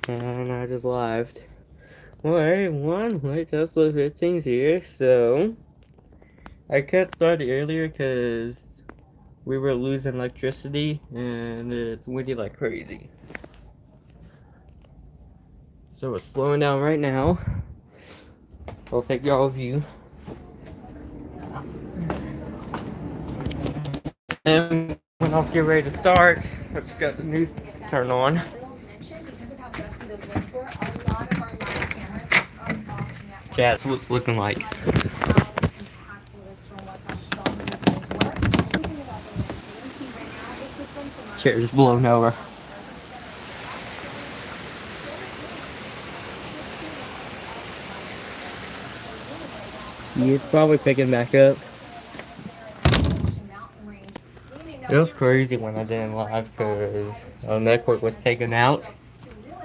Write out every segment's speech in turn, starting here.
And I just lived. Well, everyone, like Tesla 15's here, so I cut started earlier because we were losing electricity and it's windy like crazy. So it's slowing down right now. I'll take y'all a view. And when I'll get ready to start, I just got the news turned on. That's what it's looking like. Chair's blown over. It's probably picking back up. It was crazy when I didn't live because our network was taken out.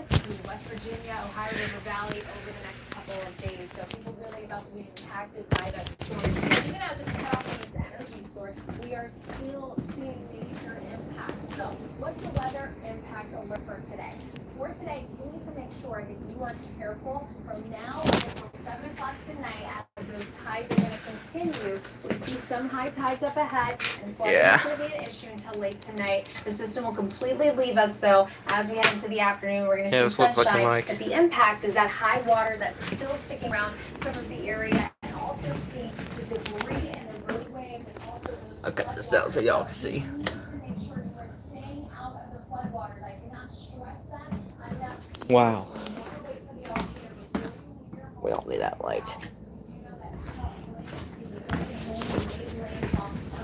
West Virginia, Ohio River Valley over the next couple of days. So people really about to be impacted by that storm. Even as it's cut off its energy source, we are still seeing major impacts. So what's the weather impact alert for today? For today, you need to make sure that you are careful from now until 7 o'clock tonight as those tides are going to continue. We see some high tides up ahead and flooding shouldn't be an issue until late tonight. The system will completely leave us though as we head into the afternoon. We're going to see sunshine. Like. But the impact is that high water that's still sticking around some of the area and also see the debris in the roadways and also those. I cut this out so y'all can see. You need to make sure you are staying out of the floodwaters. I cannot stress that enough. Wow. We don't need that light.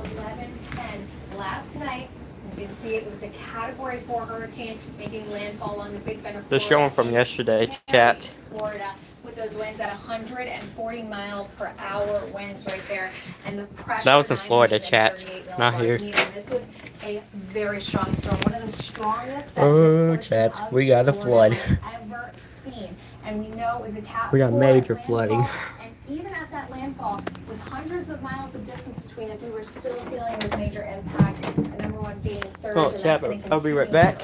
11:10 last night. You can see it was a Category 4 hurricane making landfall on the Big Bend of Florida. The showing from yesterday, chat. Florida, with those winds at 140 mile per hour winds right there, and the pressure. That was in Florida, chat, not here. This was a very strong storm, one of the strongest that this chat, we got a flood. Ever seen, and we know it was a Cat. We got major flooding. And even at that landfall, with hundreds of miles of distance between us, we were still feeling those major impacts. The number one being surge. Oh, chat, I'll be right back.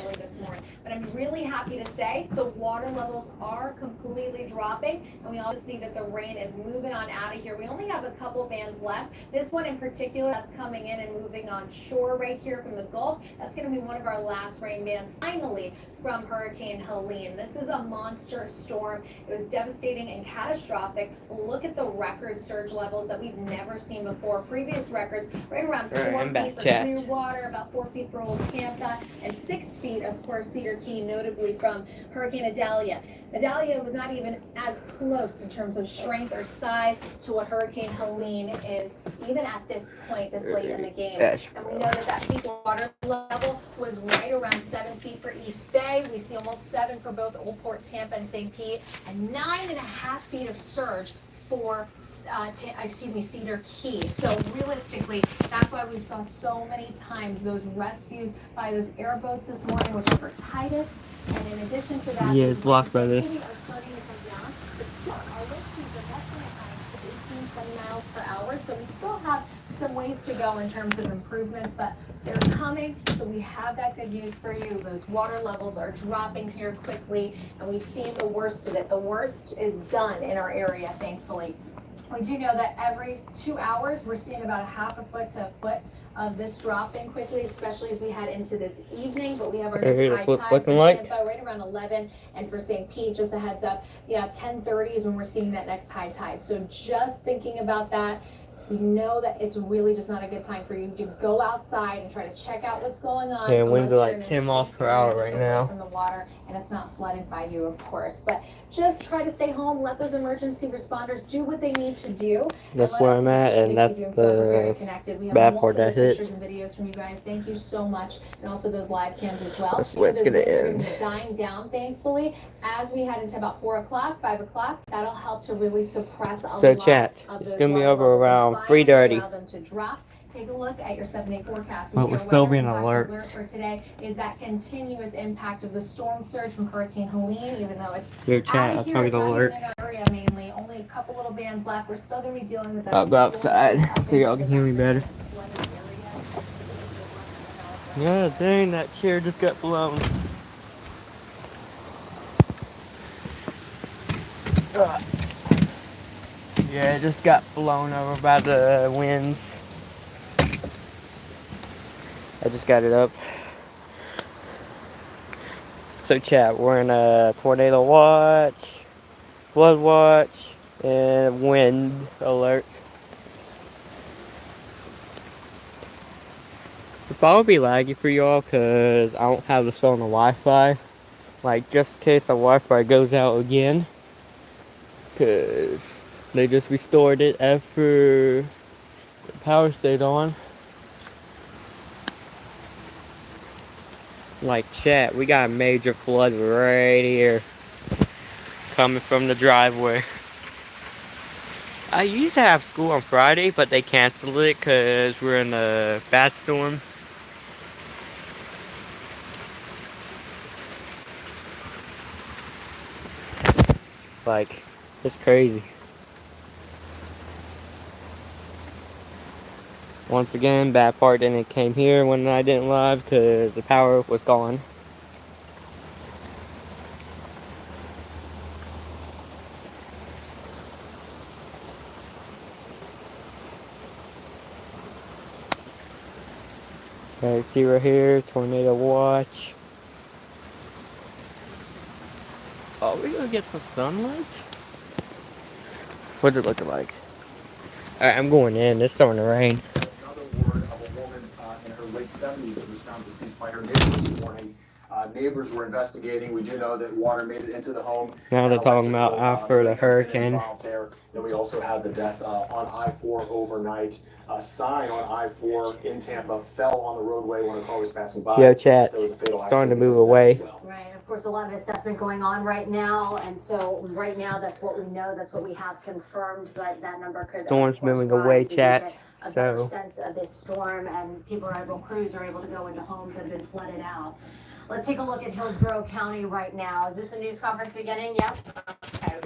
But I'm really happy to say the water levels are completely dropping, and we also see that the rain is moving on out of here. We only have a couple bands left. This one in particular that's coming in and moving on shore right here from the Gulf. That's going to be one of our last rain bands finally from Hurricane Helene. This is a monster storm. It was devastating and catastrophic. Look at the record surge levels that we've never seen before. Previous records right around 4 feet for Clearwater, about 4 feet for Old Tampa, and 6 feet, of course, Cedar Key, notably from Hurricane Idalia. Idalia was not even as close in terms of strength or size to what Hurricane Helene is, even at this point, this late in the game. And we know that peak water level was right around 7 feet for East Bay. We see almost 7 for both Old Port Tampa and St. Pete, and 9.5 feet of surge for Cedar Key. So realistically, that's why we saw so many times those rescues by those airboats this morning, which are for Titus. And in addition to that, yeah, it's blocked by this. Are starting to come down, but still our wind speeds are definitely at 18, 20 miles per hour. So we still have some ways to go in terms of improvements, but they're coming. So we have that good news for you. Those water levels are dropping here quickly, and we've seen the worst of it. The worst is done in our area, thankfully. We do know that every 2 hours, we're seeing about 1/2 foot to a foot of this dropping quickly, especially as we head into this evening. But we have our next high tide for Tampa right around 11, and for St. Pete, just a heads up, 10:30 is when we're seeing that next high tide. So just thinking about that. We know that it's really just not a good time for you to go outside and try to check out what's going on. Yeah, winds are like 10 miles per hour right now. From the water, and it's not flooded by you, of course. But just try to stay home. Let those emergency responders do what they need to do. That's where I'm at, and that's the bad part that hit. Pictures and videos from you guys. Thank you so much, and also those live cams as well. That's where it's gonna end. Dying down, thankfully, as we head into about 4 o'clock, 5 o'clock. That'll help to really suppress a lot. So chat, it's gonna be over around 3:30. Them to drop. Take a look at your 7-day forecast. But we're still being alert for today is that continuous impact of the storm surge from Hurricane Helene, even though it's your chat. I'll tell you the alerts. Area mainly, only a couple little bands left. We're still going to be dealing with that. I'll go outside so y'all can hear me better. Yeah, dang, that chair just got blown. Yeah, it just got blown over by the winds. I just got it up. So chat, we're in a tornado watch, flood watch, and wind alert. It'll probably be laggy for y'all because I don't have this on the Wi-Fi. Like, just in case the Wi-Fi goes out again. Because they just restored it after the power stayed on. Like, chat, we got a major flood right here. Coming from the driveway. I used to have school on Friday, but they canceled it because we're in a bad storm. Like, it's crazy. Once again, bad part then it came here when I didn't live because the power was gone. Okay, see right here, tornado watch. Oh, we gonna get some sunlight? What's it looking like? Alright, I'm going in. It's starting to rain. Another word of a woman in her late 70s that was found deceased by her neighbor this morning. Neighbors were investigating. We do know that water made it into the home. Now they're talking about after the hurricane. There. Then we also had the death on I-4 overnight. A sign on I-4 in Tampa fell on the roadway when a car was passing by. Yo, chat. There was a fatal Starting to accident move because of that away. as well. Right, of course, a lot of assessment going on right now, and so right now that's what we know, that's what we have confirmed, but that number could. Storm's moving away, chat. A better So sense of this storm, and crews are able to go into homes that have been flooded out. Let's take a look at Hillsborough County right now. Is this a news conference beginning? Yep. Okay.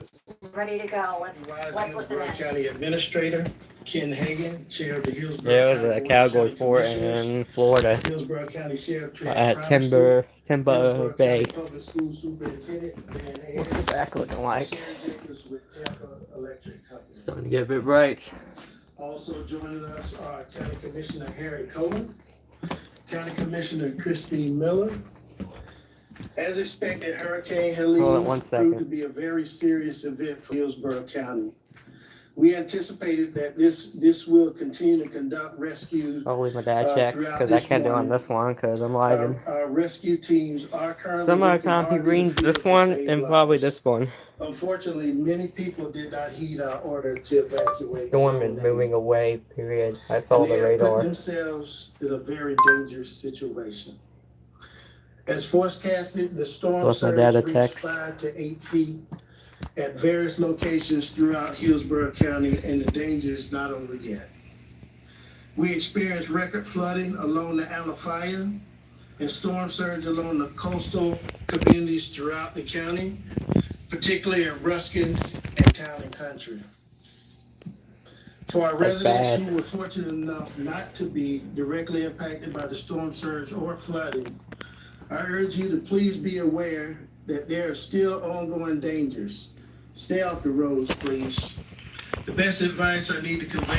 Ready to go. Let's listen Hillsborough in. County Administrator Ken Hagan, Chair of the Hillsborough there was County a Board of cowboy County fort Commissioners, in Florida Hillsborough County Sheriff Trent at Cronister, Timber Hillsborough Bay. County Public School Superintendent Dan What's the Ayers, back looking like? Sherry Jacobs with Tampa Electric Company. Starting to get a bit bright. Also joining us are County Commissioner Harry Cohen, County Commissioner Christine Miller. As expected, Hurricane Hold on one Helene second. proved to be a very serious event for Hillsborough County. We anticipated that this will continue to conduct rescue. I'll leave my dad checks throughout because I this can't do it on morning. this one because I'm lagging. Our rescue teams are currently. Some other working time he hard in the reads field this to one save and probably lives. this one. Unfortunately, many people did not heed our order to evacuate. Storm is zone A. moving away, period. I saw And the they have put radar. themselves in a very dangerous situation. As forecasted, the storm Plus my surge data reached text. 5 to 8 feet at various locations throughout Hillsborough County, and the danger is not over yet. We experienced record flooding along the Alafaya and storm surge along the coastal communities throughout the county, particularly in Ruskin and Town and Country. For our That's residents bad. who were fortunate enough not to be directly impacted by the storm surge or flooding, I urge you to please be aware that there are still ongoing dangers. Stay off the roads, please. The best advice I need to convey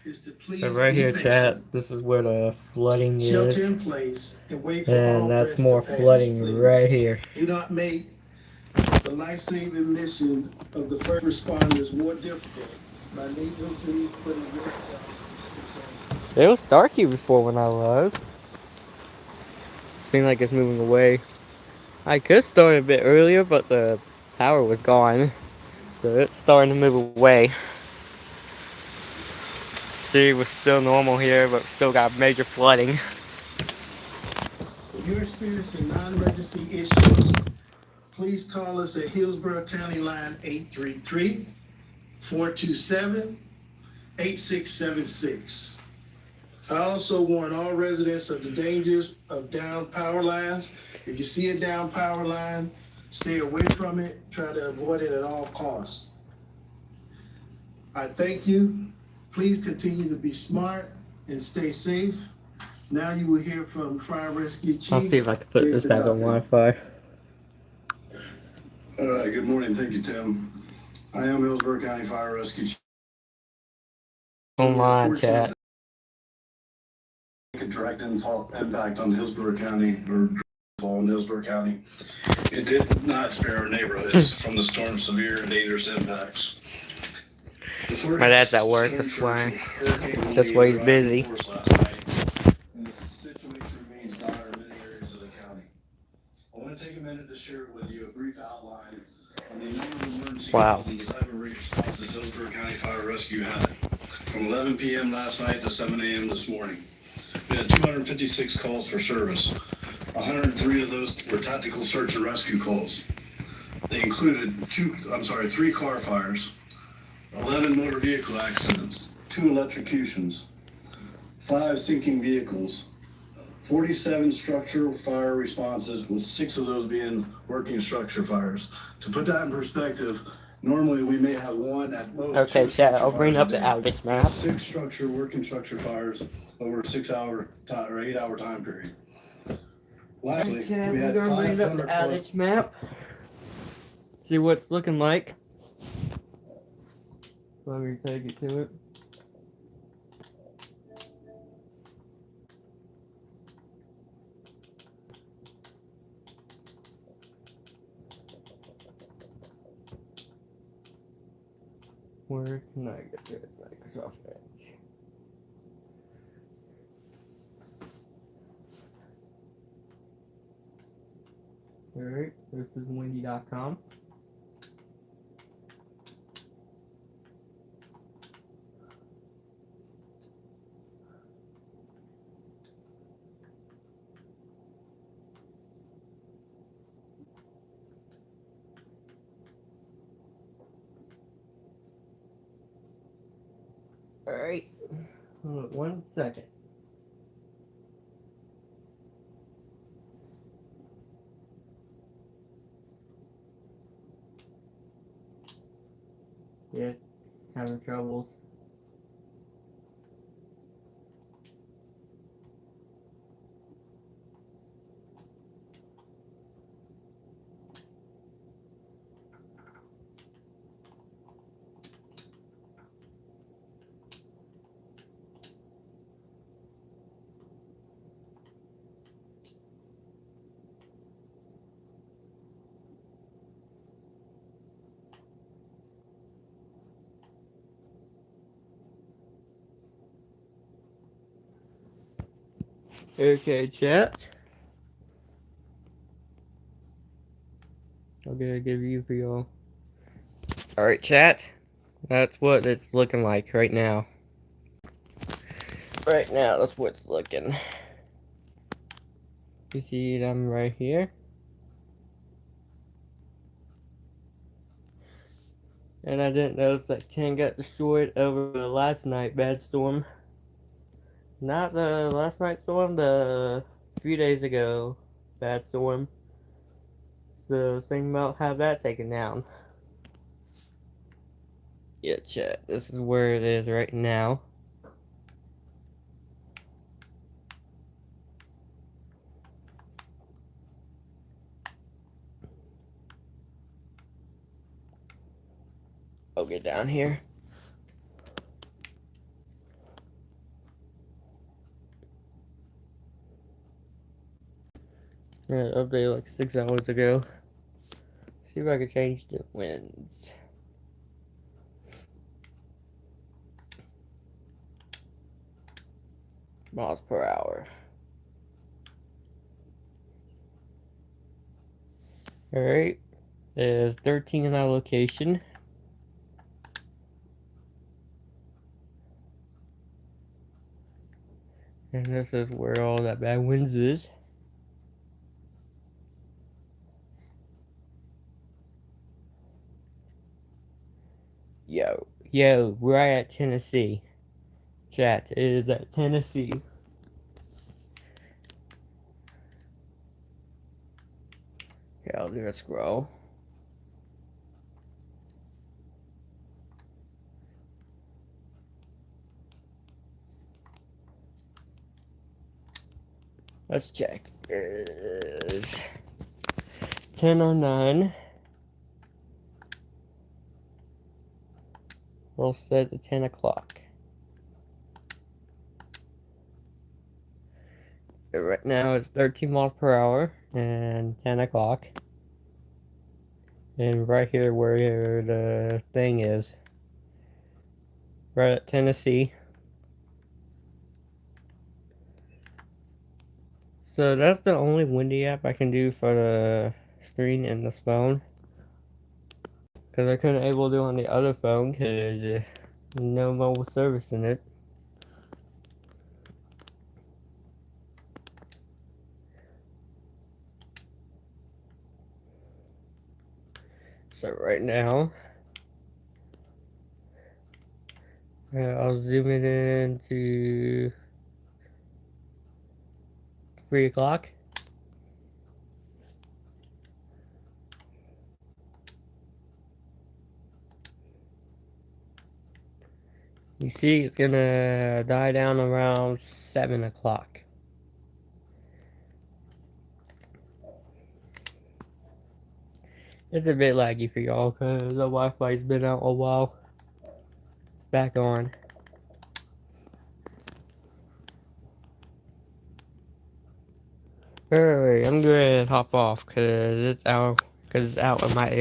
is to please So right be here, patient, chat, this is where the flooding shelter is. in place, and wait for all And that's threats more to pass, flooding please. right here. Do not make the life-saving mission of the first responders more difficult by needlessly putting yourself. It was dark here before when I left. Seems like it's moving away. I could start a bit earlier, but the power was gone. So it's starting to move away. See, we're still normal here, but still got major flooding. If you're experiencing non-emergency issues, please call us at Hillsborough County Line 833-427-8676. I also warn all residents of the dangers of down power lines. If you see a down power line, stay away from it. Try to avoid it at all costs. I thank you. Please continue to be smart and stay safe. Now you will hear from Fire Rescue Chief. I'll see if I can put this Jason back on Duffy. Wi-Fi. All right, good morning. Thank you, Tim. I am Hillsborough County Fire Rescue Chief. Online chat. A direct impact on Hillsborough County, or fall in Hillsborough County. It did not spare our neighborhoods from the storm's severe and dangerous impacts. My dad's at work, that's why. That's why he's busy. And the situation remains dire in many areas of the county. I want to take a minute to share with you a brief outline on the number of emergency calls and the type of responses Hillsborough County Fire Rescue had. From 11 p.m. last night to 7 a.m. this morning, we had 256 calls for service. 103 of those were tactical search and rescue calls. They included 3 car fires, 11 motor vehicle accidents, 2 electrocutions, 5 sinking vehicles, 47 structural fire responses, with 6 of those being working structure fires. To put that in perspective, normally we may have 1 at most. Okay, 2 chat, I'll structure bring fires up a the day. outage map. 6 working structure fires over a 6-hour or 8-hour time period. Lastly, we Chat, had we're gonna bring up the 500 plus. outage map. See what it's looking like. Let me take it to it. Where can I get rid of Microsoft Edge? Alright, this is windy.com. Alright, hold on 1 second. Yes, having troubles. Okay, chat. I'll get a good view for y'all. Alright, chat. That's what it's looking like right now. Right now, that's what it's looking. You see it, I'm right here. And I didn't notice that 10 got destroyed over the last night bad storm. Not the last night storm, the few days ago bad storm. So think about have that taken down. Yeah, chat. This is where it is right now. I'll get down here. Yeah, update like 6 hours ago. See if I can change the winds. Miles per hour. Alright. There's 13 in our location. And this is where all that bad winds is. Yo, we're at Tennessee. Chat, it is at Tennessee. Okay, I'll do a scroll. Let's check. Is 10:09. We'll set it to 10 o'clock. Right now it's 13 miles per hour and 10 o'clock. And right here where the thing is, right at Tennessee. So that's the only windy app I can do for the screen and this phone. Because I couldn't able to do on the other phone because no mobile service in it. So right now, I'll zoom it in to 3 o'clock. You see it's gonna die down around 7 o'clock. It's a bit laggy for y'all because the Wi-Fi's been out a while. It's back on. Alright, I'm gonna hop off because it's out of my area.